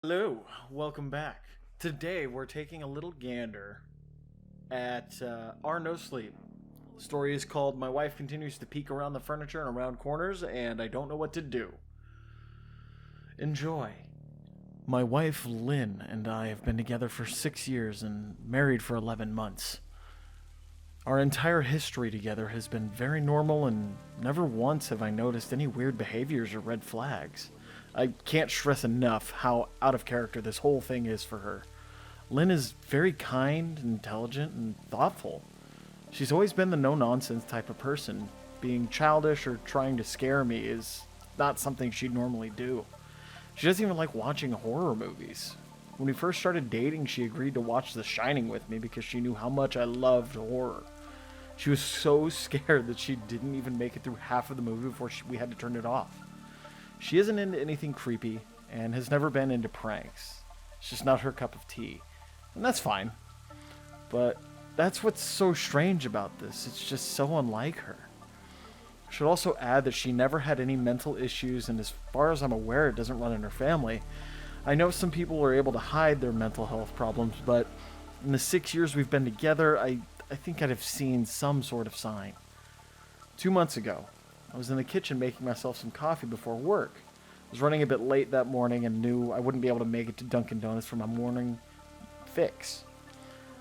Hello, welcome back. Today we're taking a little gander at our no sleep. The story is called My Wife Continues to Peek Around the Furniture and Around Corners, and I Don't Know What to Do. Enjoy. My wife, Lynn, and I have been together for 6 years and married for 11 months. Our entire history together has been very normal, and never once have I noticed any weird behaviors or red flags. I can't stress enough how out of character this whole thing is for her. Lynn is very kind, intelligent, and thoughtful. She's always been the no-nonsense type of person. Being childish or trying to scare me is not something she'd normally do. She doesn't even like watching horror movies. When we first started dating, she agreed to watch The Shining with me because she knew how much I loved horror. She was so scared that she didn't even make it through half of the movie before we had to turn it off. She isn't into anything creepy and has never been into pranks. It's just not her cup of tea. And that's fine. But that's what's so strange about this. It's just so unlike her. I should also add that she never had any mental issues, and as far as I'm aware, it doesn't run in her family. I know some people are able to hide their mental health problems, but in the 6 years we've been together, I think I'd have seen some sort of sign. 2 months ago, I was in the kitchen making myself some coffee before work. I was running a bit late that morning and knew I wouldn't be able to make it to Dunkin' Donuts for my morning fix.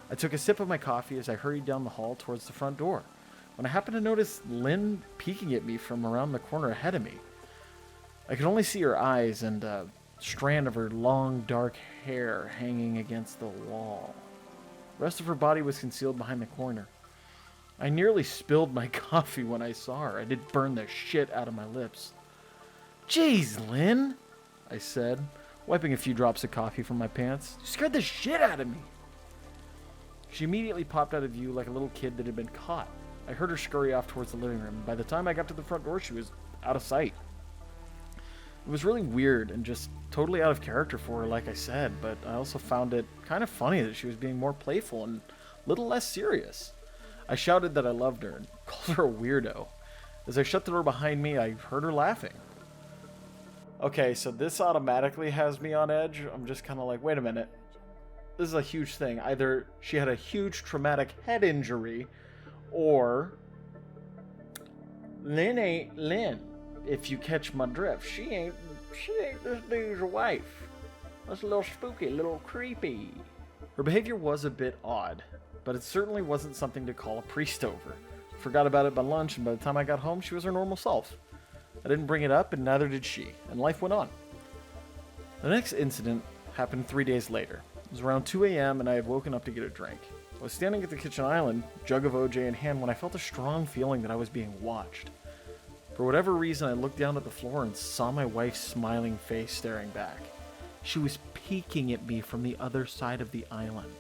I took a sip of my coffee as I hurried down the hall towards the front door, when I happened to notice Lynn peeking at me from around the corner ahead of me. I could only see her eyes and a strand of her long, dark hair hanging against the wall. The rest of her body was concealed behind the corner. I nearly spilled my coffee when I saw her. I did burn the shit out of my lips. "Jeez, Lynn," I said, wiping a few drops of coffee from my pants. "You scared the shit out of me." She immediately popped out of view like a little kid that had been caught. I heard her scurry off towards the living room, and by the time I got to the front door, she was out of sight. It was really weird and just totally out of character for her, like I said, but I also found it kind of funny that she was being more playful and a little less serious. I shouted that I loved her and called her a weirdo. As I shut the door behind me, I heard her laughing. Okay, so this automatically has me on edge. I'm just kind of like, wait a minute. This is a huge thing. Either she had a huge traumatic head injury, or Lynn ain't Lynn. If you catch my drift, she ain't this dude's wife. That's a little spooky, a little creepy. Her behavior was a bit odd, but it certainly wasn't something to call a priest over. Forgot about it by lunch, and by the time I got home, she was her normal self. I didn't bring it up, and neither did she, and life went on. The next incident happened 3 days later. It was around 2 a.m., and I had woken up to get a drink. I was standing at the kitchen island, jug of OJ in hand, when I felt a strong feeling that I was being watched. For whatever reason, I looked down at the floor and saw my wife's smiling face staring back. She was peeking at me from the other side of the island,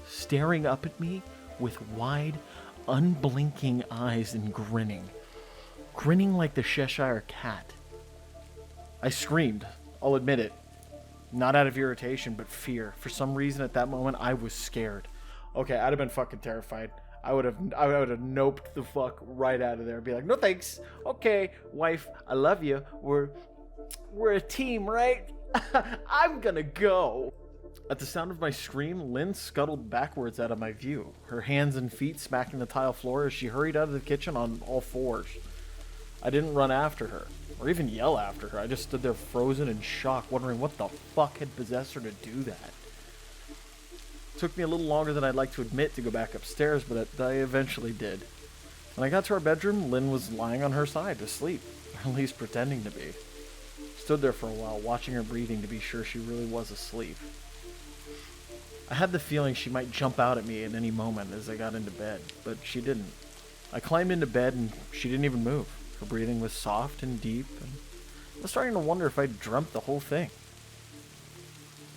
staring up at me with wide, unblinking eyes and grinning like the Cheshire Cat. I screamed, I'll admit it, not out of irritation, but fear. For some reason at that moment, I was scared. Okay, I'd have been fucking terrified. I would have noped the fuck right out of there and be like, no thanks. Okay, wife, I love you. We're a team, right? I'm gonna go. At the sound of my scream, Lynn scuttled backwards out of my view, her hands and feet smacking the tile floor as she hurried out of the kitchen on all fours. I didn't run after her, or even yell after her. I just stood there frozen in shock, wondering what the fuck had possessed her to do that. It took me a little longer than I'd like to admit to go back upstairs, but I eventually did. When I got to our bedroom, Lynn was lying on her side, asleep, or at least pretending to be. Stood there for a while, watching her breathing to be sure she really was asleep. I had the feeling she might jump out at me at any moment as I got into bed, but she didn't. I climbed into bed and she didn't even move. Her breathing was soft and deep, and I was starting to wonder if I'd dreamt the whole thing.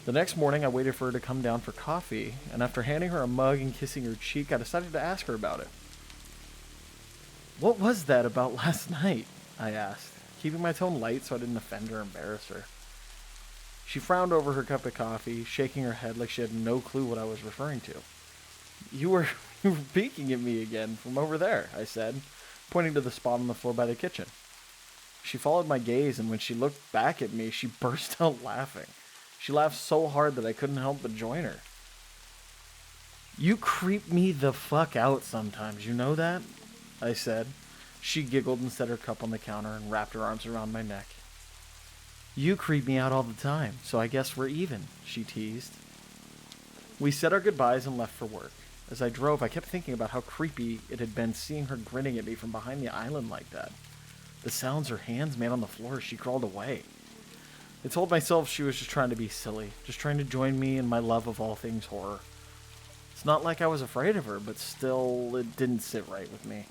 The next morning, I waited for her to come down for coffee, and after handing her a mug and kissing her cheek, I decided to ask her about it. "What was that about last night?" I asked, keeping my tone light so I didn't offend or embarrass her. She frowned over her cup of coffee, shaking her head like she had no clue what I was referring to. You were peeking at me again from over there," I said, pointing to the spot on the floor by the kitchen. She followed my gaze, and when she looked back at me, she burst out laughing. She laughed so hard that I couldn't help but join her. You creep me the fuck out sometimes, you know that? I said. She giggled and set her cup on the counter and wrapped her arms around my neck. You creep me out all the time, so I guess we're even, she teased. We said our goodbyes and left for work. As I drove, I kept thinking about how creepy it had been seeing her grinning at me from behind the island like that. The sounds her hands made on the floor as she crawled away. I told myself she was just trying to be silly, just trying to join me in my love of all things horror. It's not like I was afraid of her, but still, it didn't sit right with me.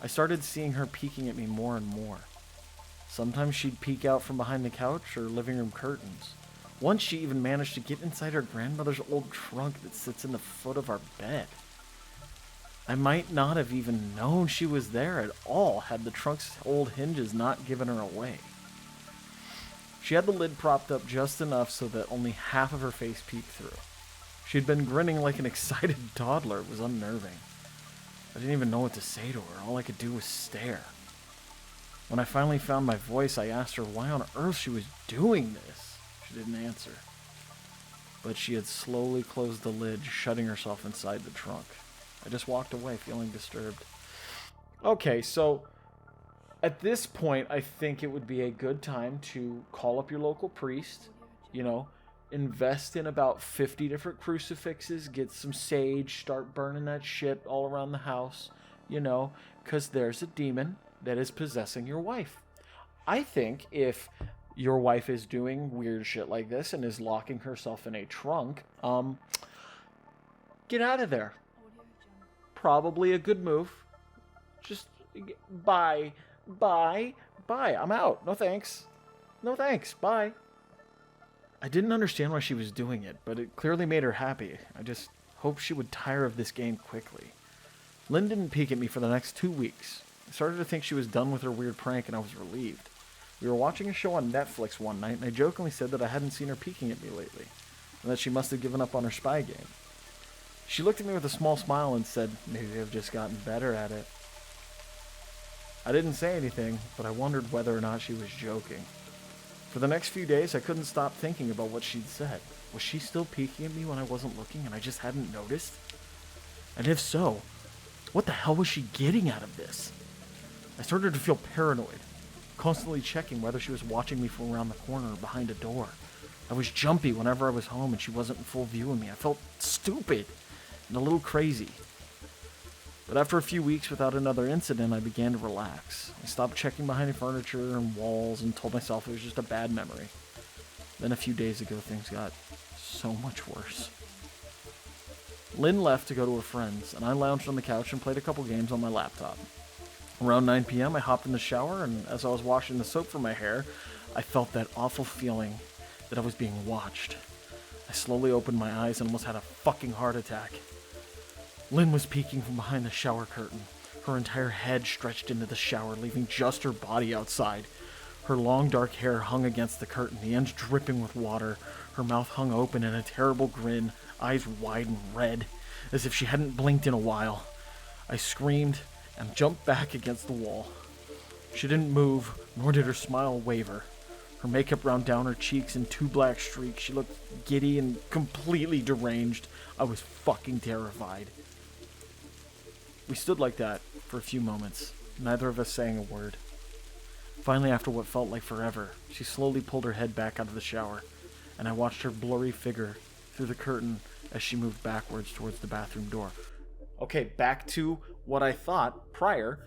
I started seeing her peeking at me more and more. Sometimes she'd peek out from behind the couch or living room curtains. Once she even managed to get inside her grandmother's old trunk that sits in the foot of our bed. I might not have even known she was there at all had the trunk's old hinges not given her away. She had the lid propped up just enough so that only half of her face peeked through. She had been grinning like an excited toddler. It was unnerving. I didn't even know what to say to her. All I could do was stare. When I finally found my voice, I asked her why on earth she was doing this. She didn't answer. But she had slowly closed the lid, shutting herself inside the trunk. I just walked away, feeling disturbed. Okay, so at this point, I think it would be a good time to call up your local priest, invest in about 50 different crucifixes, get some sage, start burning that shit all around the house, because there's a demon that is possessing your wife. I think if your wife is doing weird shit like this and is locking herself in a trunk, get out of there. Probably a good move. Just bye. I'm out. No thanks. Bye. I didn't understand why she was doing it, but it clearly made her happy. I just hoped she would tire of this game quickly. Lynn didn't peek at me for the next 2 weeks. I started to think she was done with her weird prank, and I was relieved. We were watching a show on Netflix one night, and I jokingly said that I hadn't seen her peeking at me lately, and that she must have given up on her spy game. She looked at me with a small smile and said, "Maybe I've just gotten better at it." I didn't say anything, but I wondered whether or not she was joking. For the next few days, I couldn't stop thinking about what she'd said. Was she still peeking at me when I wasn't looking and I just hadn't noticed? And if so, what the hell was she getting out of this? I started to feel paranoid, constantly checking whether she was watching me from around the corner or behind a door. I was jumpy whenever I was home and she wasn't in full view of me. I felt stupid and a little crazy. But after a few weeks without another incident, I began to relax. I stopped checking behind the furniture and walls and told myself it was just a bad memory. Then a few days ago, things got so much worse. Lynn left to go to her friends, and I lounged on the couch and played a couple games on my laptop. Around 9 p.m., I hopped in the shower, and as I was washing the soap from my hair, I felt that awful feeling that I was being watched. I slowly opened my eyes and almost had a fucking heart attack. Lynn was peeking from behind the shower curtain. Her entire head stretched into the shower, leaving just her body outside. Her long dark hair hung against the curtain, the ends dripping with water. Her mouth hung open in a terrible grin, eyes wide and red, as if she hadn't blinked in a while. I screamed and jumped back against the wall. She didn't move, nor did her smile waver. Her makeup ran down her cheeks in 2 black streaks. She looked giddy and completely deranged. I was fucking terrified. We stood like that for a few moments, neither of us saying a word. Finally, after what felt like forever, she slowly pulled her head back out of the shower, and I watched her blurry figure through the curtain as she moved backwards towards the bathroom door. Okay, back to what I thought prior.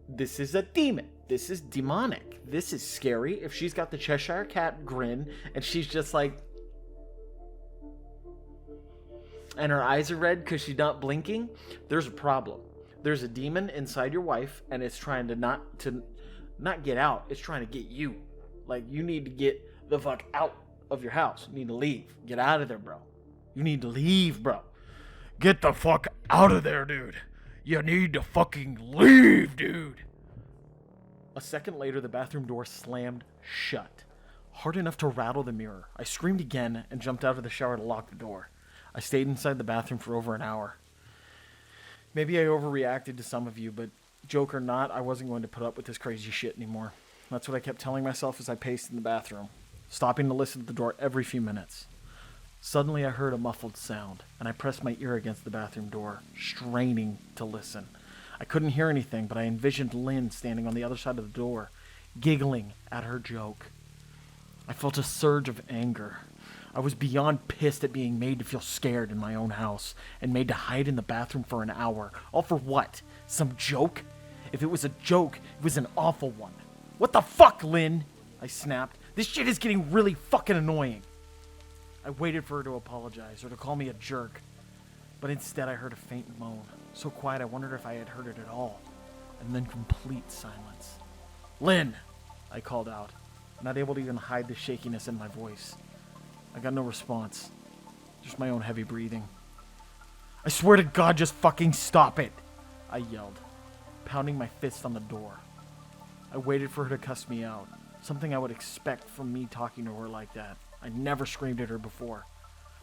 This is a demon. This is demonic. This is scary. If she's got the Cheshire Cat grin, and she's just like... and her eyes are red because she's not blinking, there's a problem. There's a demon inside your wife, and it's trying to not get out. It's trying to get you. Like, you need to get the fuck out of your house. You need to leave. Get out of there, bro. You need to leave, bro. Get the fuck out of there, dude. You need to fucking leave, dude. A second later, the bathroom door slammed shut, hard enough to rattle the mirror. I screamed again and jumped out of the shower to lock the door. I stayed inside the bathroom for over an hour. Maybe I overreacted to some of you, but joke or not, I wasn't going to put up with this crazy shit anymore. That's what I kept telling myself as I paced in the bathroom. stopping to listen at the door every few minutes. Suddenly I heard a muffled sound, and I pressed my ear against the bathroom door, straining to listen. I couldn't hear anything, but I envisioned Lynn standing on the other side of the door, giggling at her joke. I felt a surge of anger. I was beyond pissed at being made to feel scared in my own house, and made to hide in the bathroom for an hour. All for what? Some joke? If it was a joke, it was an awful one. What the fuck, Lynn? I snapped. This shit is getting really fucking annoying. I waited for her to apologize or to call me a jerk, but instead I heard a faint moan, so quiet I wondered if I had heard it at all, and then complete silence. Lynn, I called out, not able to even hide the shakiness in my voice. I got no response, just my own heavy breathing. I swear to God, just fucking stop it, I yelled, pounding my fist on the door. I waited for her to cuss me out, something I would expect from me talking to her like that. I never screamed at her before,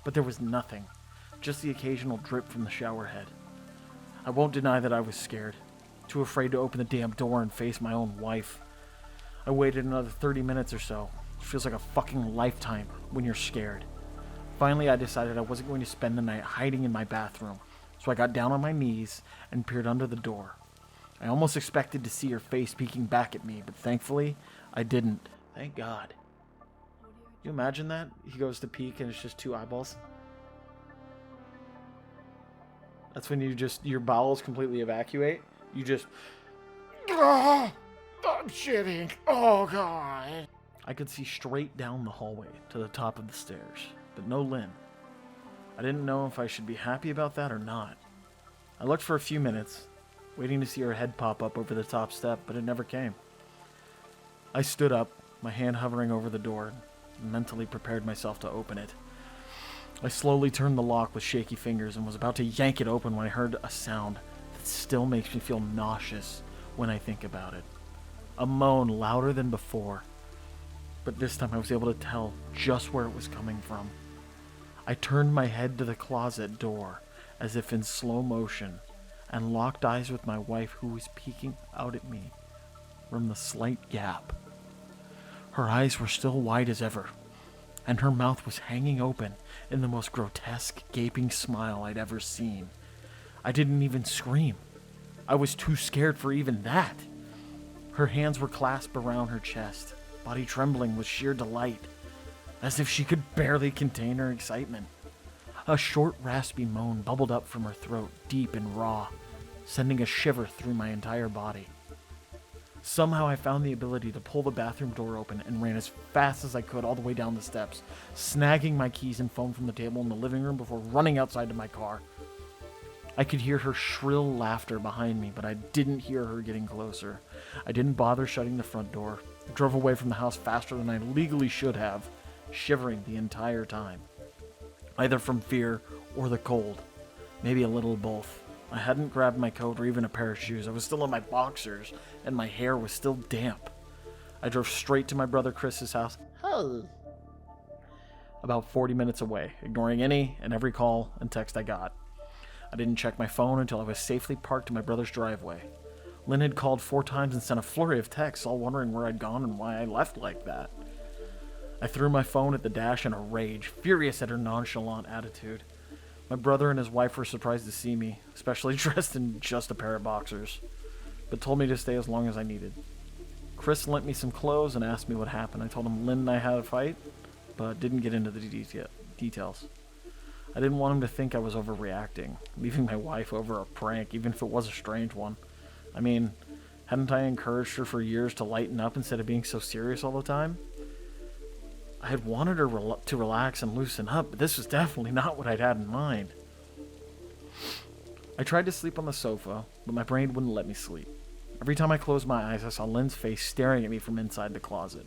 but there was nothing, just the occasional drip from the shower head. I won't deny that I was scared, too afraid to open the damn door and face my own wife. I waited another 30 minutes or so. It feels like a fucking lifetime when you're scared. Finally, I decided I wasn't going to spend the night hiding in my bathroom, so I got down on my knees and peered under the door. I almost expected to see her face peeking back at me, but thankfully, I didn't. Thank God. You imagine that? He goes to peek and it's just two eyeballs. That's when your bowels completely evacuate. You just... I'm shitting. Oh, God. I could see straight down the hallway to the top of the stairs, but no Lynn. I didn't know if I should be happy about that or not. I looked for a few minutes, waiting to see her head pop up over the top step, but it never came. I stood up, my hand hovering over the door, and mentally prepared myself to open it. I slowly turned the lock with shaky fingers and was about to yank it open when I heard a sound that still makes me feel nauseous when I think about it. A moan louder than before, but this time I was able to tell just where it was coming from. I turned my head to the closet door as if in slow motion and locked eyes with my wife, who was peeking out at me from the slight gap. Her eyes were still wide as ever, and her mouth was hanging open in the most grotesque, gaping smile I'd ever seen. I didn't even scream. I was too scared for even that. Her hands were clasped around her chest, body trembling with sheer delight, as if she could barely contain her excitement. A short, raspy moan bubbled up from her throat, deep and raw, sending a shiver through my entire body. Somehow I found the ability to pull the bathroom door open and ran as fast as I could all the way down the steps, snagging my keys and phone from the table in the living room before running outside to my car. I could hear her shrill laughter behind me, but I didn't hear her getting closer. I didn't bother shutting the front door. I drove away from the house faster than I legally should have, shivering the entire time, either from fear or the cold, maybe a little of both. I hadn't grabbed my coat or even a pair of shoes. I was still in my boxers, and my hair was still damp. I drove straight to my brother Chris's house, about 40 minutes away, ignoring any and every call and text I got. I didn't check my phone until I was safely parked in my brother's driveway. Lynn had called 4 times and sent a flurry of texts, all wondering where I'd gone and why I left like that. I threw my phone at the dash in a rage, furious at her nonchalant attitude. My brother and his wife were surprised to see me, especially dressed in just a pair of boxers, but told me to stay as long as I needed. Chris lent me some clothes and asked me what happened. I told him Lynn and I had a fight, but didn't get into the details. I didn't want him to think I was overreacting, leaving my wife over a prank, even if it was a strange one. I mean, hadn't I encouraged her for years to lighten up instead of being so serious all the time? I had wanted her to relax and loosen up, but this was definitely not what I'd had in mind. I tried to sleep on the sofa, but my brain wouldn't let me sleep. Every time I closed my eyes, I saw Lynn's face staring at me from inside the closet.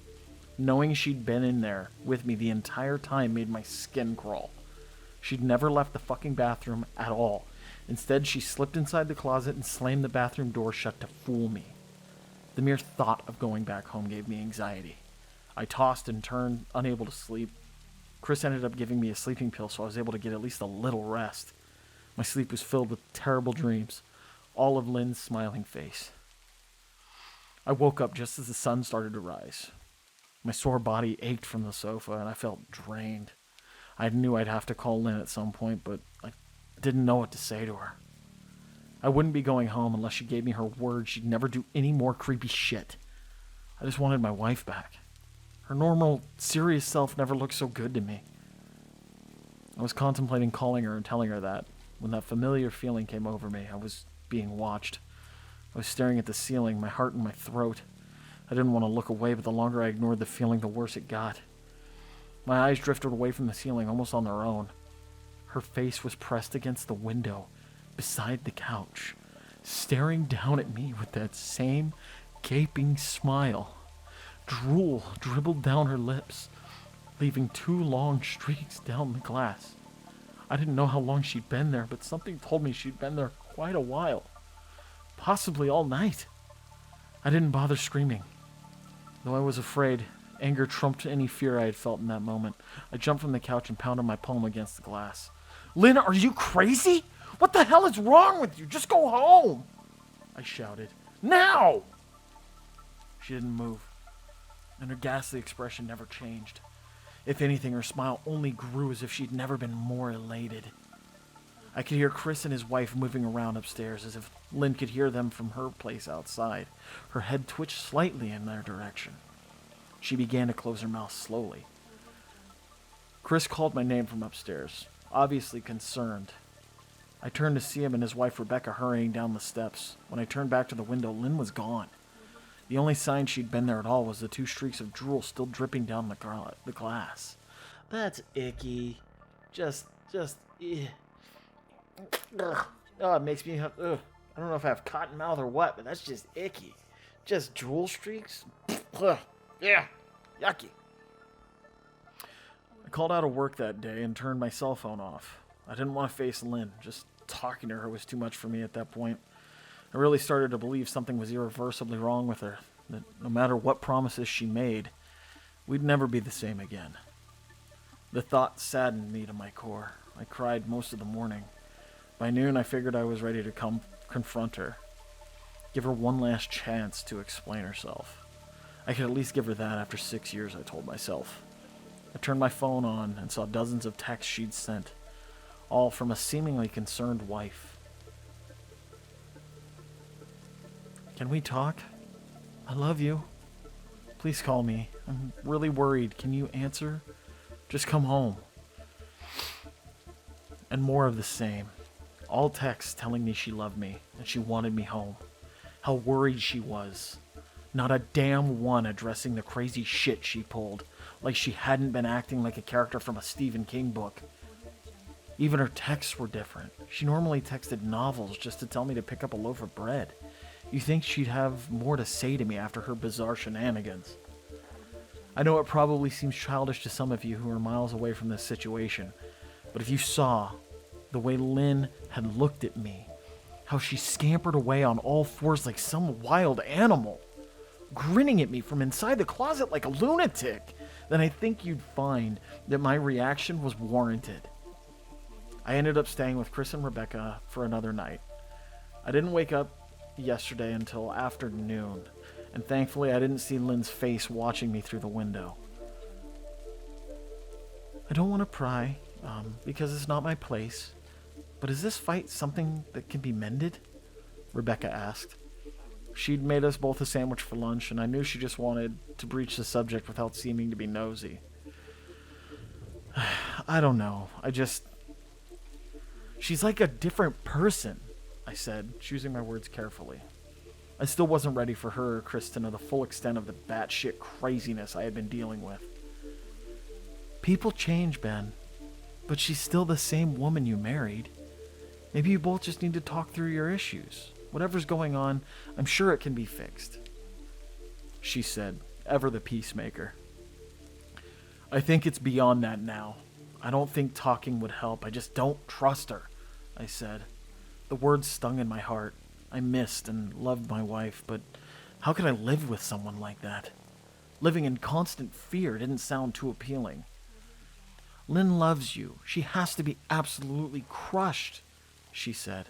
Knowing she'd been in there with me the entire time made my skin crawl. She'd never left the fucking bathroom at all. Instead, she slipped inside the closet and slammed the bathroom door shut to fool me. The mere thought of going back home gave me anxiety. I tossed and turned, unable to sleep. Chris ended up giving me a sleeping pill, so I was able to get at least a little rest. My sleep was filled with terrible dreams, all of Lynn's smiling face. I woke up just as the sun started to rise. My sore body ached from the sofa, and I felt drained. I knew I'd have to call Lynn at some point, but I didn't know what to say to her. I wouldn't be going home unless she gave me her word she'd never do any more creepy shit. I just wanted my wife back. Her normal, serious self never looked so good to me. I was contemplating calling her and telling her that when that familiar feeling came over me. I was being watched. I was staring at the ceiling, my heart in my throat. I didn't want to look away, but the longer I ignored the feeling, the worse it got. My eyes drifted away from the ceiling almost on their own. Her face was pressed against the window, beside the couch, staring down at me with that same gaping smile. Drool dribbled down her lips, leaving 2 long streaks down the glass. I didn't know how long she'd been there, but something told me she'd been there quite a while. Possibly all night. I didn't bother screaming. Though I was afraid, anger trumped any fear I had felt in that moment. I jumped from the couch and pounded my palm against the glass. "Lynn, are you crazy? What the hell is wrong with you? Just go home!" I shouted. "Now!" She didn't move, and her ghastly expression never changed. If anything, her smile only grew, as if she'd never been more elated. I could hear Chris and his wife moving around upstairs, as if Lynn could hear them from her place outside. Her head twitched slightly in their direction. She began to close her mouth slowly. Chris called my name from upstairs, obviously concerned. I turned to see him and his wife Rebecca hurrying down the steps. When I turned back to the window, Lynn was gone. The only sign she'd been there at all was the 2 streaks of drool still dripping down the glass. "That's icky. Just, eh. Ugh. Oh, it makes me have, ugh. I don't know if I have cotton mouth or what, but that's just icky. Just drool streaks? Ugh. Yeah, yucky." I called out of work that day and turned my cell phone off. I didn't want to face Lynn. Just talking to her was too much for me at that point. I really started to believe something was irreversibly wrong with her, that no matter what promises she made, we'd never be the same again. The thought saddened me to my core. I cried most of the morning. By noon, I figured I was ready to confront her. Give her one last chance to explain herself. I could at least give her that after 6 years, I told myself. I turned my phone on and saw dozens of texts she'd sent, all from a seemingly concerned wife. "Can we talk? I love you. Please call me. I'm really worried. Can you answer? Just come home." And more of the same. All texts telling me she loved me and she wanted me home. How worried she was. Not a damn one addressing the crazy shit she pulled, like she hadn't been acting like a character from a Stephen King book. Even her texts were different. She normally texted novels just to tell me to pick up a loaf of bread. You think she'd have more to say to me after her bizarre shenanigans. I know it probably seems childish to some of you who are miles away from this situation, but if you saw the way Lynn had looked at me, how she scampered away on all fours like some wild animal, grinning at me from inside the closet like a lunatic, then I think you'd find that my reaction was warranted. I ended up staying with Chris and Rebecca for another night. I didn't wake up yesterday until afternoon, and thankfully I didn't see Lynn's face watching me through the window. I don't want to pry, because it's not my place, but is this fight something that can be mended? Rebecca asked. She'd made us both a sandwich for lunch, and I knew she just wanted to breach the subject without seeming to be nosy. I don't know. She's like a different person, I said, choosing my words carefully. I still wasn't ready for her or Chris to know the full extent of the batshit craziness I had been dealing with. People change, Ben, but she's still the same woman you married. Maybe you both just need to talk through your issues. Whatever's going on, I'm sure it can be fixed. She said, ever the peacemaker. I think it's beyond that now. I don't think talking would help. I just don't trust her, I said. The words stung in my heart. I missed and loved my wife, but how could I live with someone like that? Living in constant fear didn't sound too appealing. Lynn loves you. She has to be absolutely crushed, she said.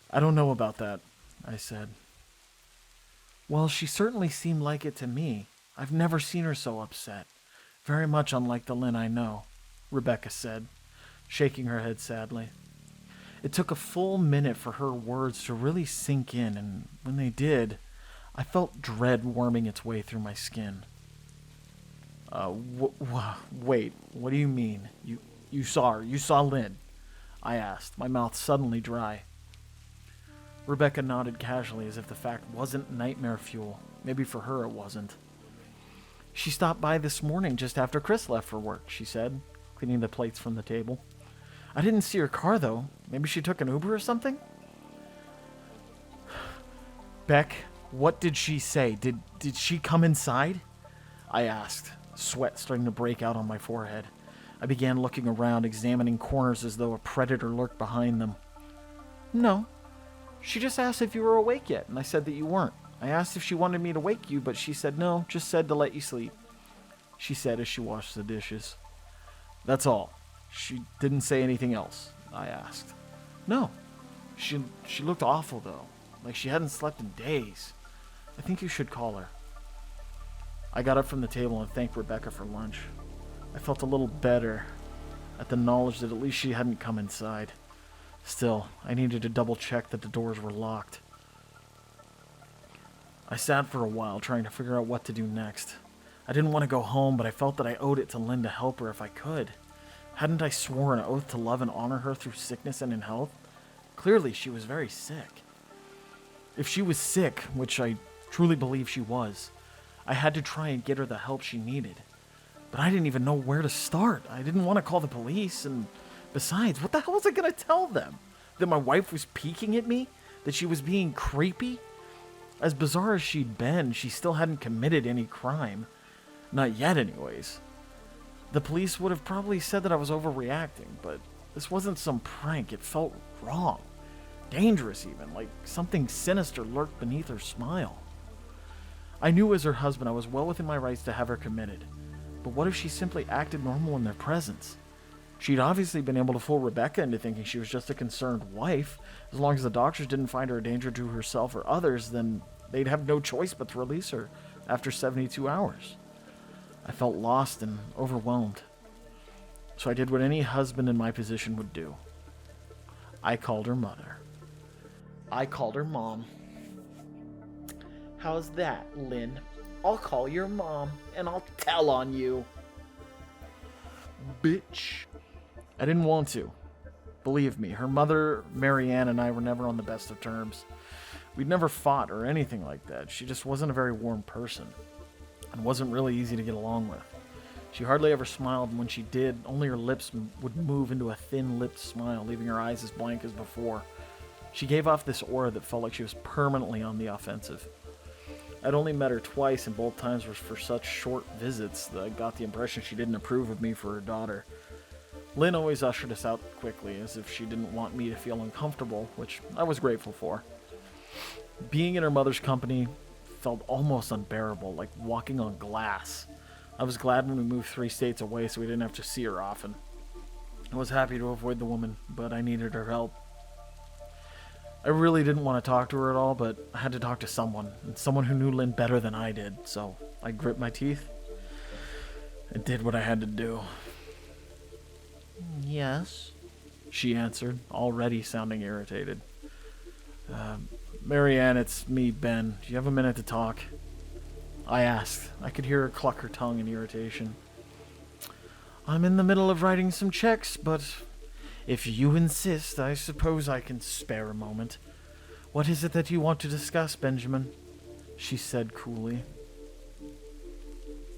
I don't know about that, I said. Well, she certainly seemed like it to me. I've never seen her so upset. Very much unlike the Lynn I know, Rebecca said, shaking her head sadly. It took a full minute for her words to really sink in, and when they did, I felt dread worming its way through my skin. Wait, what do you mean? You saw her? You saw Lynn? I asked, my mouth suddenly dry. Rebecca nodded casually as if the fact wasn't nightmare fuel. Maybe for her it wasn't. She stopped by this morning just after Chris left for work, she said, cleaning the plates from the table. I didn't see her car, though. Maybe she took an Uber or something? Beck, what did she say? Did she come inside? I asked, sweat starting to break out on my forehead. I began looking around, examining corners as though a predator lurked behind them. No. She just asked if you were awake yet, and I said that you weren't. I asked if she wanted me to wake you, but she said no, just said to let you sleep, she said as she washed the dishes. That's all. She didn't say anything else, I asked. No. She looked awful, though, like she hadn't slept in days. I think you should call her. I got up from the table and thanked Rebecca for lunch. I felt a little better at the knowledge that at least she hadn't come inside. Still, I needed to double check that the doors were locked. I sat for a while trying to figure out what to do next. I didn't want to go home, but I felt that I owed it to Lynn to help her if I could. Hadn't I sworn an oath to love and honor her through sickness and in health? Clearly, she was very sick. If she was sick, which I truly believe she was, I had to try and get her the help she needed. But I didn't even know where to start. I didn't want to call the police, and besides, what the hell was I going to tell them? That my wife was peeking at me? That she was being creepy? As bizarre as she'd been, she still hadn't committed any crime. Not yet, anyways. The police would have probably said that I was overreacting, but this wasn't some prank. It felt wrong. Dangerous, even. Like something sinister lurked beneath her smile. I knew as her husband I was well within my rights to have her committed. But what if she simply acted normal in their presence? She'd obviously been able to fool Rebecca into thinking she was just a concerned wife. As long as the doctors didn't find her a danger to herself or others, then they'd have no choice but to release her after 72 hours. I felt lost and overwhelmed. So I did what any husband in my position would do. I called her mother. I called her mom. How's that, Lynn? I'll call your mom, and I'll tell on you. Bitch. I didn't want to. Believe me, her mother, Marianne, and I were never on the best of terms. We'd never fought or anything like that. She just wasn't a very warm person, and wasn't really easy to get along with. She hardly ever smiled, and when she did, only her lips would move into a thin-lipped smile, leaving her eyes as blank as before. She gave off this aura that felt like she was permanently on the offensive. I'd only met her twice, and both times were for such short visits that I got the impression she didn't approve of me for her daughter. Lynn always ushered us out quickly, as if she didn't want me to feel uncomfortable, which I was grateful for. Being in her mother's company felt almost unbearable, like walking on glass. I was glad when we moved 3 states away so we didn't have to see her often. I was happy to avoid the woman, but I needed her help. I really didn't want to talk to her at all, but I had to talk to someone, and someone who knew Lynn better than I did, so I grit my teeth and did what I had to do. Yes, she answered, already sounding irritated. Marianne, it's me, Ben. Do you have a minute to talk? I asked. I could hear her cluck her tongue in irritation. I'm in the middle of writing some checks, but if you insist, I suppose I can spare a moment. What is it that you want to discuss, Benjamin? She said coolly.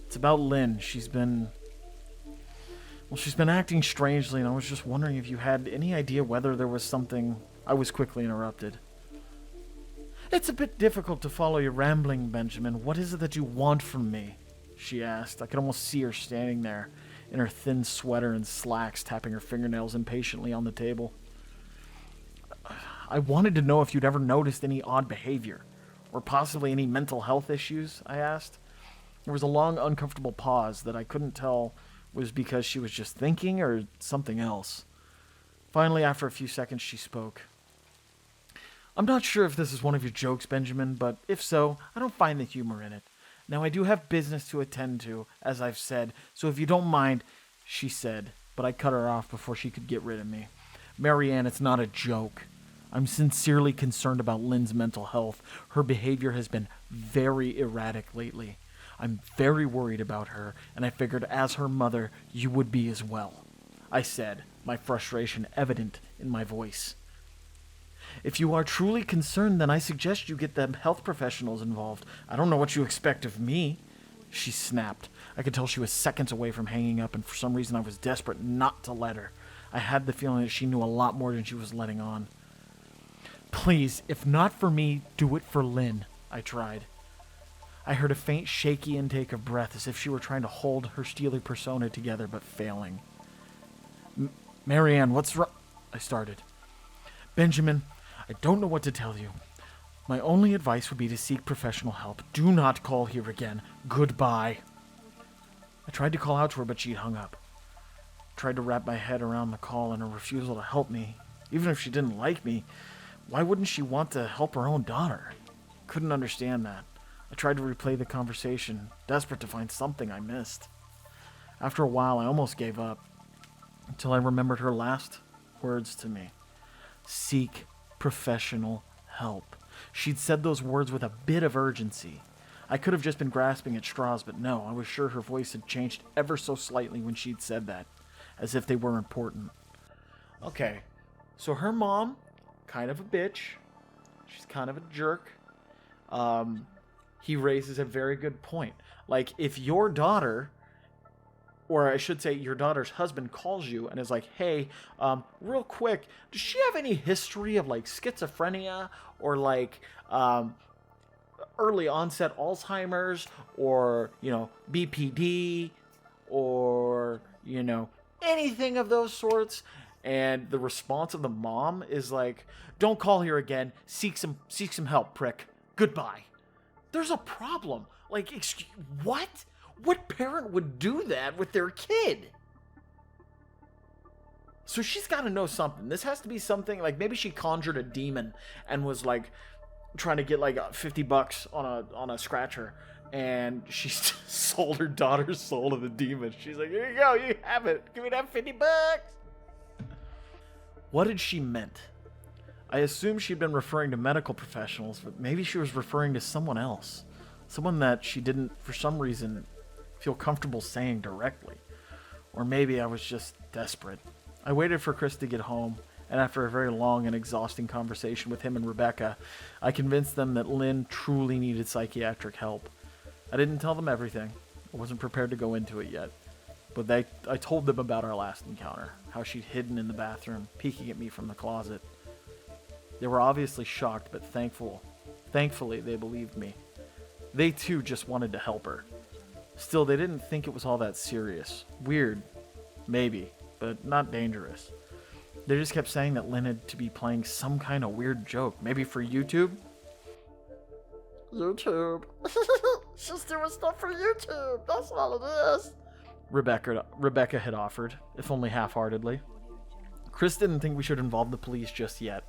It's about Lynn. She's been acting strangely, and I was just wondering if you had any idea whether there was something. I was quickly interrupted. It's a bit difficult to follow your rambling, Benjamin. What is it that you want from me? She asked. I could almost see her standing there in her thin sweater and slacks, tapping her fingernails impatiently on the table. I wanted to know if you'd ever noticed any odd behavior, or possibly any mental health issues, I asked. There was a long, uncomfortable pause that I couldn't tell was because she was just thinking or something else. Finally, after a few seconds, she spoke. I'm not sure if this is one of your jokes, Benjamin, but if so, I don't find the humor in it. Now, I do have business to attend to, as I've said, so if you don't mind, she said, but I cut her off before she could get rid of me. Marianne, it's not a joke. I'm sincerely concerned about Lynn's mental health. Her behavior has been very erratic lately. I'm very worried about her, and I figured as her mother, you would be as well. I said, my frustration evident in my voice. If you are truly concerned, then I suggest you get the health professionals involved. I don't know what you expect of me. She snapped. I could tell she was seconds away from hanging up, and for some reason I was desperate not to let her. I had the feeling that she knew a lot more than she was letting on. Please, if not for me, do it for Lynn, I tried. I heard a faint, shaky intake of breath as if she were trying to hold her steely persona together, but failing. Marianne, what's wrong? I started. Benjamin, I don't know what to tell you. My only advice would be to seek professional help. Do not call here again. Goodbye. I tried to call out to her, but she'd hung up. I tried to wrap my head around the call and her refusal to help me. Even if she didn't like me, why wouldn't she want to help her own daughter? Couldn't understand that. I tried to replay the conversation, desperate to find something I missed. After a while, I almost gave up, until I remembered her last words to me. Seek professional help. She'd said those words with a bit of urgency. I could have just been grasping at straws, but no, I was sure her voice had changed ever so slightly when she'd said that, as if they were important. Okay, so her mom, kind of a bitch. She's kind of a jerk. He raises a very good point. Like, if your daughter, or I should say your daughter's husband, calls you and is like, hey, real quick, does she have any history of, like, schizophrenia or, like, early onset Alzheimer's or, BPD or, anything of those sorts? And the response of the mom is like, don't call here again. Seek some help, prick. Goodbye. There's a problem. Like, what? What parent would do that with their kid? So she's got to know something. This has to be something, like, maybe she conjured a demon and was, like, trying to get, like, $50 on a scratcher. And she sold her daughter's soul to the demon. She's like, here you go. You have it. Give me that $50. What had she meant? I assumed she'd been referring to medical professionals, but maybe she was referring to someone else. Someone that she didn't, for some reason, feel comfortable saying directly. Or maybe I was just desperate. I waited for Chris to get home, and after a very long and exhausting conversation with him and Rebecca, I convinced them that Lynn truly needed psychiatric help. I didn't tell them everything. I wasn't prepared to go into it yet. But I told them about our last encounter, how she'd hidden in the bathroom, peeking at me from the closet. They were obviously shocked, but thankfully they believed me. They too just wanted to help her. Still, they didn't think it was all that serious. Weird, maybe, but not dangerous. They just kept saying that Lynn had to be playing some kind of weird joke, maybe for YouTube? YouTube. She's doing stuff for YouTube. That's all it is. Rebecca had offered, if only half-heartedly. Chris didn't think we should involve the police just yet.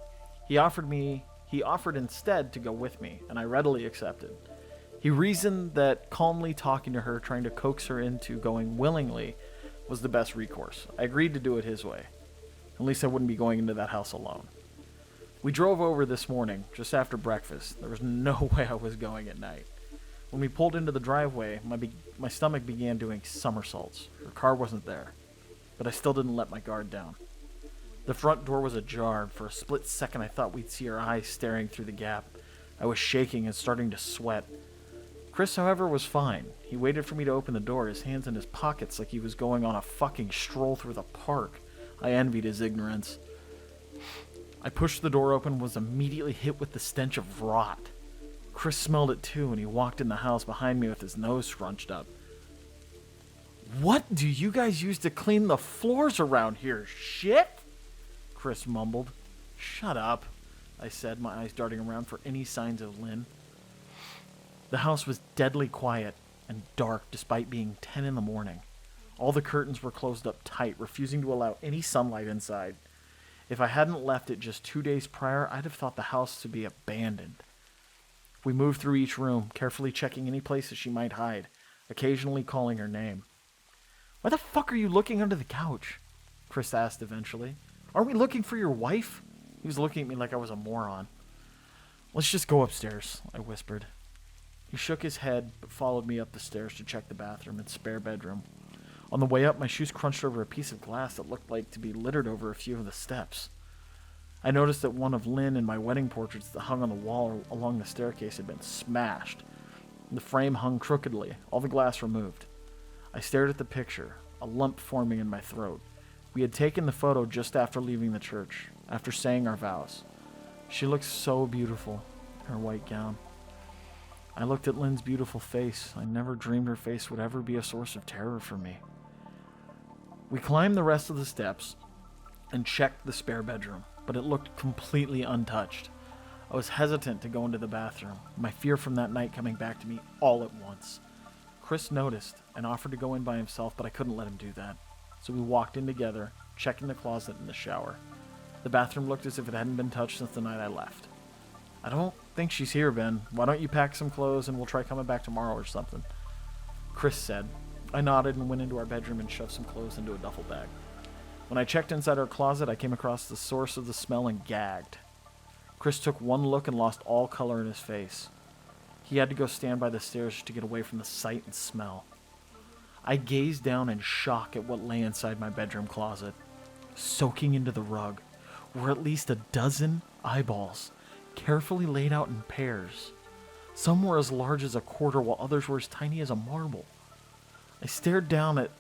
He offered instead to go with me, and I readily accepted. He reasoned that calmly talking to her, trying to coax her into going willingly, was the best recourse. I agreed to do it his way. At least I wouldn't be going into that house alone. We drove over this morning, just after breakfast. There was no way I was going at night. When we pulled into the driveway, my stomach began doing somersaults. Her car wasn't there, but I still didn't let my guard down. The front door was ajar, and for a split second I thought we'd see her eyes staring through the gap. I was shaking and starting to sweat. Chris, however, was fine. He waited for me to open the door, his hands in his pockets like he was going on a fucking stroll through the park. I envied his ignorance. I pushed the door open and was immediately hit with the stench of rot. Chris smelled it too, and he walked in the house behind me with his nose scrunched up. What do you guys use to clean the floors around here? Shit? Chris mumbled. Shut up, I said, my eyes darting around for any signs of Lynn. The house was deadly quiet and dark despite being 10 in the morning. All the curtains were closed up tight, refusing to allow any sunlight inside. If I hadn't left it just 2 days prior, I'd have thought the house to be abandoned. We moved through each room, carefully checking any places she might hide, occasionally calling her name. "Why the fuck are you looking under the couch?" Chris asked eventually. "Aren't we looking for your wife?" He was looking at me like I was a moron. "Let's just go upstairs," I whispered. He shook his head, but followed me up the stairs to check the bathroom and spare bedroom. On the way up, my shoes crunched over a piece of glass that looked like to be littered over a few of the steps. I noticed that one of Lynn and my wedding portraits that hung on the wall along the staircase had been smashed. The frame hung crookedly, all the glass removed. I stared at the picture, a lump forming in my throat. We had taken the photo just after leaving the church, after saying our vows. She looked so beautiful in her white gown. I looked at Lynn's beautiful face. I never dreamed her face would ever be a source of terror for me. We climbed the rest of the steps and checked the spare bedroom, but it looked completely untouched. I was hesitant to go into the bathroom, my fear from that night coming back to me all at once. Chris noticed and offered to go in by himself, but I couldn't let him do that. So we walked in together, checking the closet and the shower. The bathroom looked as if it hadn't been touched since the night I left. "I don't think she's here, Ben. Why don't you pack some clothes and we'll try coming back tomorrow or something?" Chris said. I nodded and went into our bedroom and shoved some clothes into a duffel bag. When I checked inside our closet, I came across the source of the smell and gagged. Chris took one look and lost all color in his face. He had to go stand by the stairs to get away from the sight and smell. I gazed down in shock at what lay inside my bedroom closet. Soaking into the rug were at least a dozen eyeballs, carefully laid out in pairs. Some were as large as a quarter, while others were as tiny as a marble. I stared down at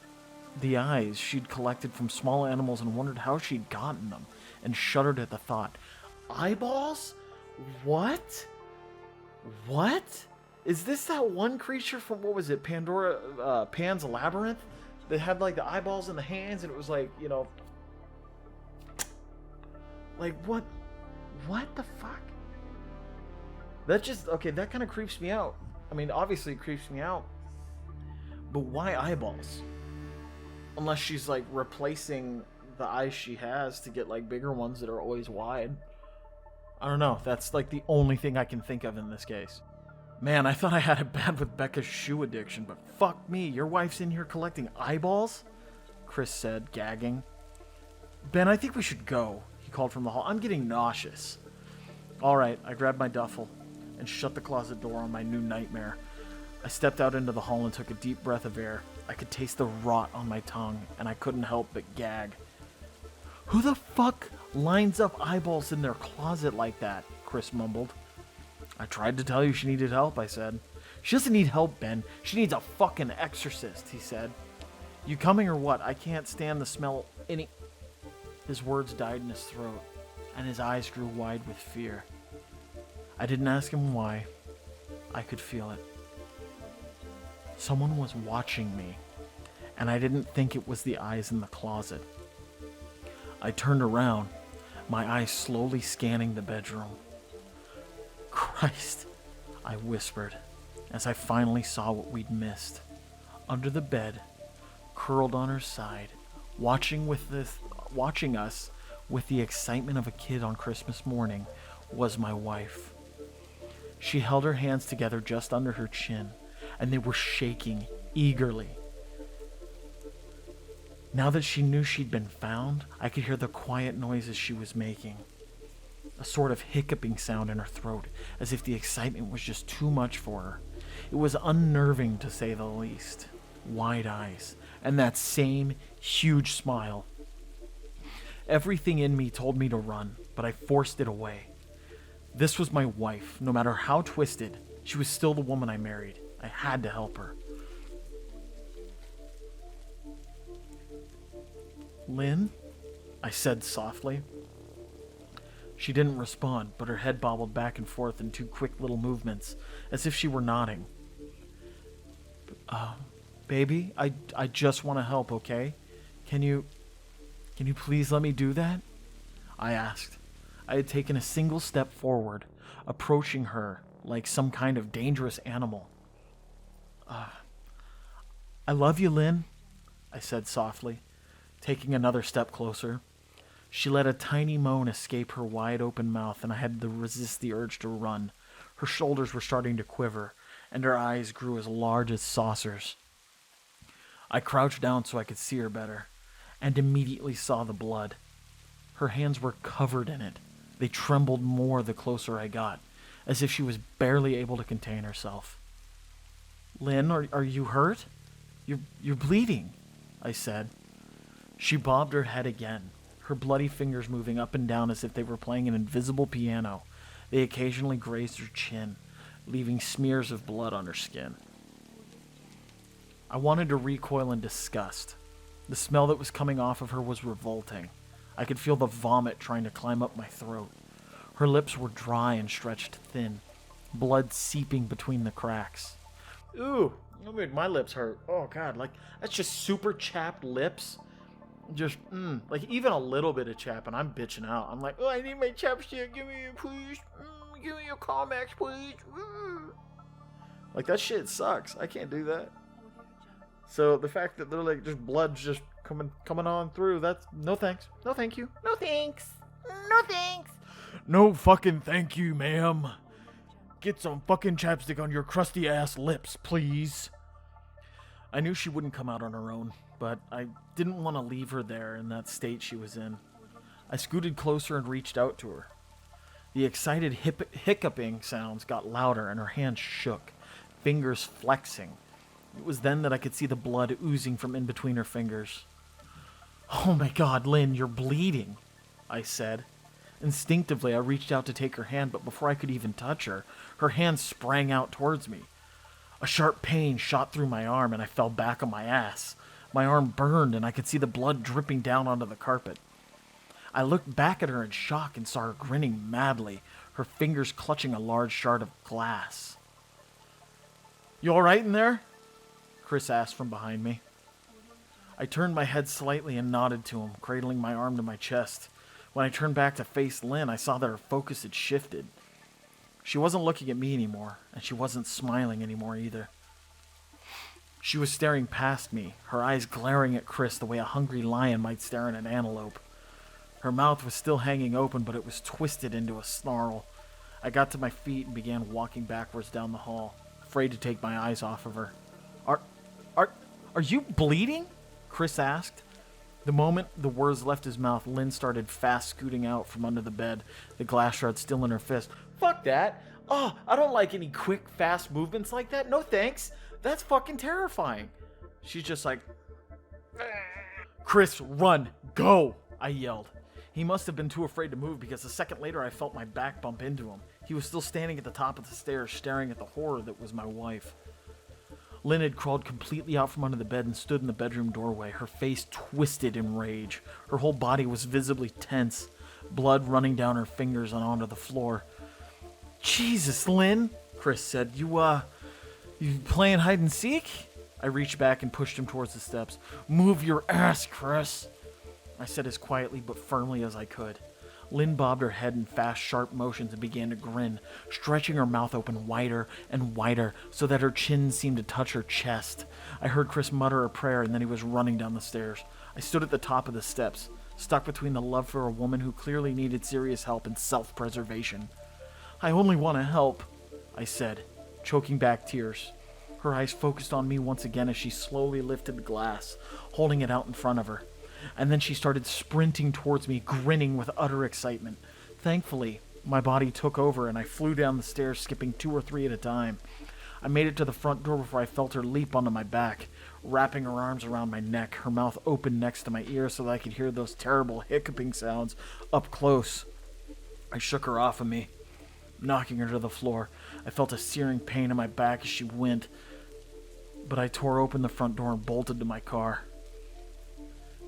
the eyes she'd collected from small animals and wondered how she'd gotten them, and shuddered at the thought. Eyeballs? What? What? Is this that one creature from, what was it, Pan's Labyrinth? That had, like, the eyeballs in the hands, and it was like, you know... Like, what? What the fuck? That just, okay, that kind of creeps me out. I mean, obviously it creeps me out. But why eyeballs? Unless she's, like, replacing the eyes she has to get, like, bigger ones that are always wide. I don't know. That's, like, the only thing I can think of in this case. Man, I thought I had it bad with Becca's shoe addiction, but fuck me, your wife's in here collecting eyeballs? Chris said, gagging. Ben, I think we should go, he called from the hall. I'm getting nauseous. All right, I grabbed my duffel and shut the closet door on my new nightmare. I stepped out into the hall and took a deep breath of air. I could taste the rot on my tongue, and I couldn't help but gag. Who the fuck lines up eyeballs in their closet like that? Chris mumbled. I tried to tell you she needed help, I said. She doesn't need help, Ben. She needs a fucking exorcist, he said. You coming or what? I can't stand the smell any... His words died in his throat, and his eyes grew wide with fear. I didn't ask him why. I could feel it. Someone was watching me, and I didn't think it was the eyes in the closet. I turned around, my eyes slowly scanning the bedroom. Christ, I whispered, as I finally saw what we'd missed. Under the bed, curled on her side, watching us with the excitement of a kid on Christmas morning, was my wife. She held her hands together just under her chin, and they were shaking eagerly. Now that she knew she'd been found, I could hear the quiet noises she was making. A sort of hiccuping sound in her throat, as if the excitement was just too much for her. It was unnerving, to say the least. Wide eyes, and that same huge smile. Everything in me told me to run, but I forced it away. This was my wife. No matter how twisted, she was still the woman I married. I had to help her. Lynn? I said softly. She didn't respond, but her head bobbled back and forth in two quick little movements, as if she were nodding. Baby, I just want to help, okay? Can you please let me do that? I asked. I had taken a single step forward, approaching her like some kind of dangerous animal. I love you, Lynn, I said softly, taking another step closer. She let a tiny moan escape her wide-open mouth, and I had to resist the urge to run. Her shoulders were starting to quiver, and her eyes grew as large as saucers. I crouched down so I could see her better, and immediately saw the blood. Her hands were covered in it. They trembled more the closer I got, as if she was barely able to contain herself. "Lynn, are you hurt? You're bleeding," I said. She bobbed her head again, her bloody fingers moving up and down as if they were playing an invisible piano. They occasionally grazed her chin, leaving smears of blood on her skin. I wanted to recoil in disgust. The smell that was coming off of her was revolting. I could feel the vomit trying to climb up my throat. Her lips were dry and stretched thin, blood seeping between the cracks. Ooh, that made my lips hurt. Oh god, like, that's just super chapped lips. Just, like, even a little bit of chap, and I'm bitching out. I'm like, oh, I need my chapstick. Give me a please. Give me a Comex, please. Like, that shit sucks. I can't do that. So the fact that they're like, just blood's just coming on through, that's, no thanks. No thank you. No thanks. No thanks. No fucking thank you, ma'am. Get some fucking chapstick on your crusty ass lips, please. I knew she wouldn't come out on her own, but I didn't want to leave her there in that state she was in. I scooted closer and reached out to her. The excited hiccuping sounds got louder and her hands shook, fingers flexing. It was then that I could see the blood oozing from in between her fingers. "Oh my god, Lynn, you're bleeding," I said. Instinctively, I reached out to take her hand, but before I could even touch her, her hand sprang out towards me. A sharp pain shot through my arm, and I fell back on my ass. My arm burned, and I could see the blood dripping down onto the carpet. I looked back at her in shock and saw her grinning madly, her fingers clutching a large shard of glass. "You all right in there?" Chris asked from behind me. I turned my head slightly and nodded to him, cradling my arm to my chest. When I turned back to face Lynn, I saw that her focus had shifted. She wasn't looking at me anymore, and she wasn't smiling anymore either. She was staring past me, her eyes glaring at Chris the way a hungry lion might stare at an antelope. Her mouth was still hanging open, but it was twisted into a snarl. I got to my feet and began walking backwards down the hall, afraid to take my eyes off of her. Are you bleeding?" Chris asked. The moment the words left his mouth, Lynn started fast scooting out from under the bed, the glass shard still in her fist. "Fuck that! Oh, I don't like any quick, fast movements like that. No thanks. That's fucking terrifying." She's just like, "Chris, run! Go!" I yelled. He must have been too afraid to move because a second later I felt my back bump into him. He was still standing at the top of the stairs staring at the horror that was my wife. Lynn had crawled completely out from under the bed and stood in the bedroom doorway, her face twisted in rage. Her whole body was visibly tense, blood running down her fingers and onto the floor. "Jesus, Lynn," Chris said, You playing hide and seek?" I reached back and pushed him towards the steps. "Move your ass, Chris," I said as quietly but firmly as I could. Lynn bobbed her head in fast, sharp motions and began to grin, stretching her mouth open wider and wider so that her chin seemed to touch her chest. I heard Chris mutter a prayer, and then he was running down the stairs. I stood at the top of the steps, stuck between the love for a woman who clearly needed serious help and self-preservation. "I only want to help," I said, choking back tears. Her eyes focused on me once again as she slowly lifted the glass, holding it out in front of her. And then she started sprinting towards me, grinning with utter excitement. Thankfully, my body took over and I flew down the stairs, skipping 2 or 3 at a time. I made it to the front door before I felt her leap onto my back, wrapping her arms around my neck, her mouth open next to my ear so that I could hear those terrible hiccuping sounds up close. I shook her off of me, knocking her to the floor. I felt a searing pain in my back as she went, but I tore open the front door and bolted to my car.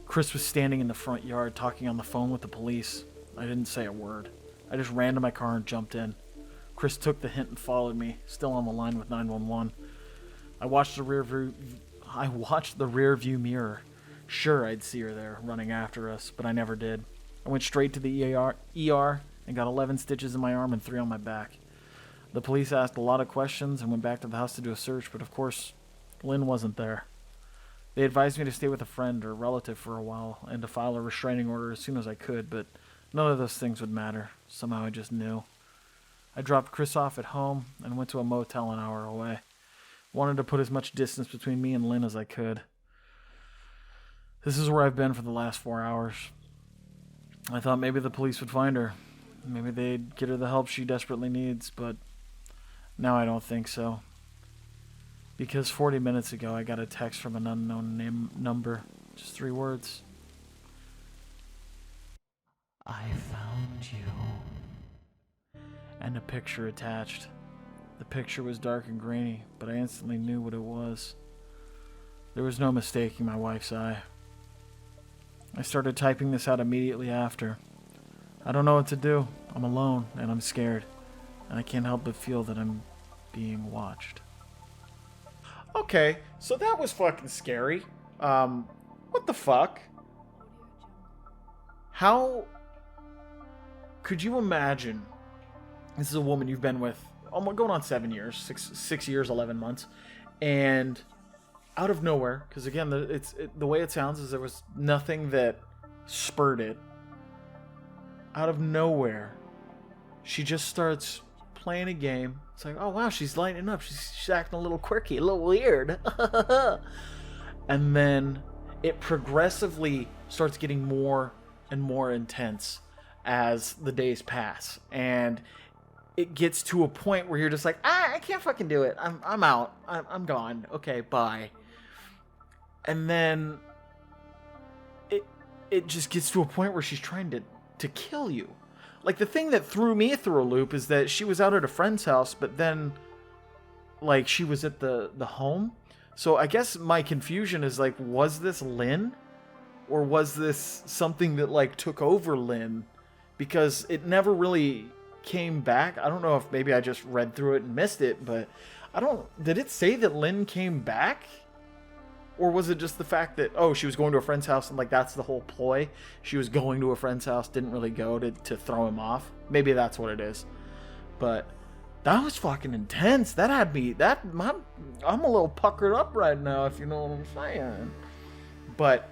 Chris was standing in the front yard talking on the phone with the police. I didn't say a word. I just ran to my car and jumped in. Chris took the hint and followed me, still on the line with 911. I watched the rear view mirror. Sure, I'd see her there, running after us, but I never did. I went straight to the ER and got 11 stitches in my arm and 3 on my back. The police asked a lot of questions and went back to the house to do a search, but of course, Lynn wasn't there. They advised me to stay with a friend or relative for a while and to file a restraining order as soon as I could, but none of those things would matter. Somehow I just knew. I dropped Chris off at home and went to a motel an hour away. Wanted to put as much distance between me and Lynn as I could. This is where I've been for the last 4 hours. I thought maybe the police would find her. Maybe they'd get her the help she desperately needs, but now I don't think so. Because 40 minutes ago I got a text from an unknown number. Just 3 words. I found you. And a picture attached. The picture was dark and grainy, but I instantly knew what it was. There was no mistaking my wife's eye. I started typing this out immediately after. I don't know what to do. I'm alone, and I'm scared. And I can't help but feel that I'm being watched. Okay, so that was fucking scary. What the fuck? How could you imagine? This is a woman you've been with going on 7 years, 6 years, 11 months, and out of nowhere, because again, the way it sounds is there was nothing that spurred it. Out of nowhere, she just starts playing a game. It's like, oh wow, she's lighting up. She's acting a little quirky, a little weird. And then it progressively starts getting more and more intense as the days pass. And it gets to a point where you're just like, I can't fucking do it. I'm out. I'm gone. Okay, bye. And then it just gets to a point where she's trying to kill you. Like, the thing that threw me through a loop is that she was out at a friend's house, but then, like, she was at the home. So I guess my confusion is, like, was this Lynn? Or was this something that, like, took over Lynn? Because it never really came back. I don't know if maybe I just read through it and missed it, but did it say that Lynn came back? Or was it just the fact that, oh, she was going to a friend's house and, like, that's the whole ploy? She was going to a friend's house, didn't really go to throw him off. Maybe that's what it is. But that was fucking intense. That had me, I'm a little puckered up right now, if you know what I'm saying. But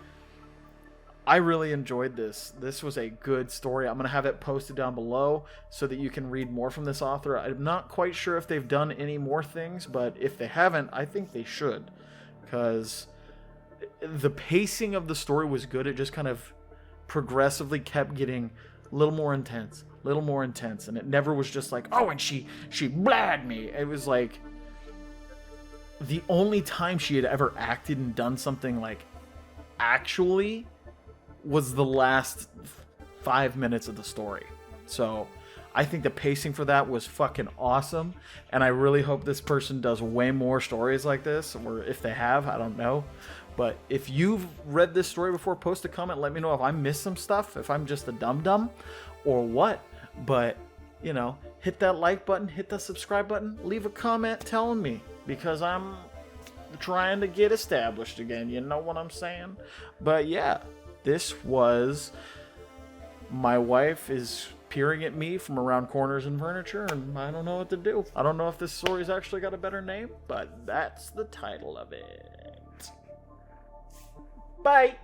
I really enjoyed this. This was a good story. I'm going to have it posted down below so that you can read more from this author. I'm not quite sure if they've done any more things, but if they haven't, I think they should. Because the pacing of the story was good. It just kind of progressively kept getting a little more intense, and it never was just like, oh, and she blabbed me. It was like the only time she had ever acted and done something like actually was the last 5 minutes of the story. So I think the pacing for that was fucking awesome, and I really hope this person does way more stories like this, or if they have, I don't know. But if you've read this story before, post a comment, let me know if I missed some stuff, if I'm just a dum-dum, or what. But, you know, hit that like button, hit the subscribe button, leave a comment telling me, because I'm trying to get established again, you know what I'm saying? But yeah, this was my wife is peering at me from around corners and furniture, and I don't know what to do. I don't know if this story's actually got a better name, but that's the title of it. Bye!